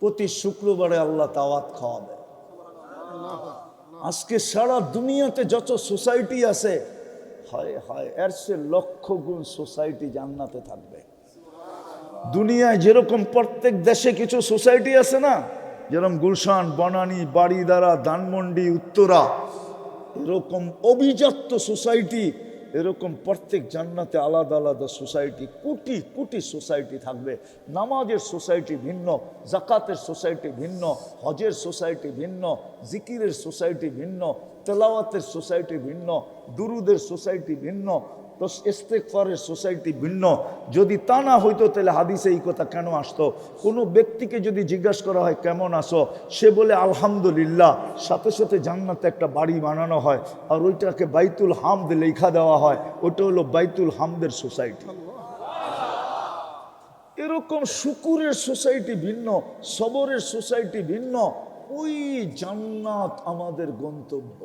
প্রতি শুক্রবারে আল্লাহ দাওয়াত খাওয়াবে। আজকে সারা দুনিয়াতে যত সোসাইটি আছে, হায় হায়, এর সে লক্ষ গুণ সোসাইটি জান্নাতে থাকবে। দুনিয়ায় যেরকম প্রত্যেক দেশে কিছু সোসাইটি আছে না, যেরকম গুলশান, বনানী, বাড়িদারা, ধানমন্ডি, উত্তরা, এরকম অভিজাত সোসাইটি, এরকম প্রত্যেক জান্নাতে আলাদা আলাদা সোসাইটি, কোটি কোটি সোসাইটি থাকবে। নামাজের সোসাইটি ভিন্ন, জাকাতের সোসাইটি ভিন্ন, হজের সোসাইটি ভিন্ন, জিকিরের সোসাইটি ভিন্ন, তেলাওয়াতের সোসাইটি ভিন্ন, দুরুদের সোসাইটি ভিন্ন, তো ইস্তেগফারের সোসাইটি ভিন্ন। যদি তা না হইতো তাহলে হাদিসে এই কথা কেন আসতো? কোনো ব্যক্তিকে যদি জিজ্ঞাসা করা হয় কেমন আছো, সে বলে আলহামদুলিল্লাহ, সাথে সাথে জান্নাতে একটা বাড়ি বানানো হয়, আর ওইটাকে বাইতুল হামদ লেখা দেওয়া হয়, ওটা হলো বাইতুল হামদের সোসাইটি। এরকম শুকুরের সোসাইটি ভিন্ন, সবরের সোসাইটি ভিন্ন। ওই জান্নাত আমাদের গন্তব্য।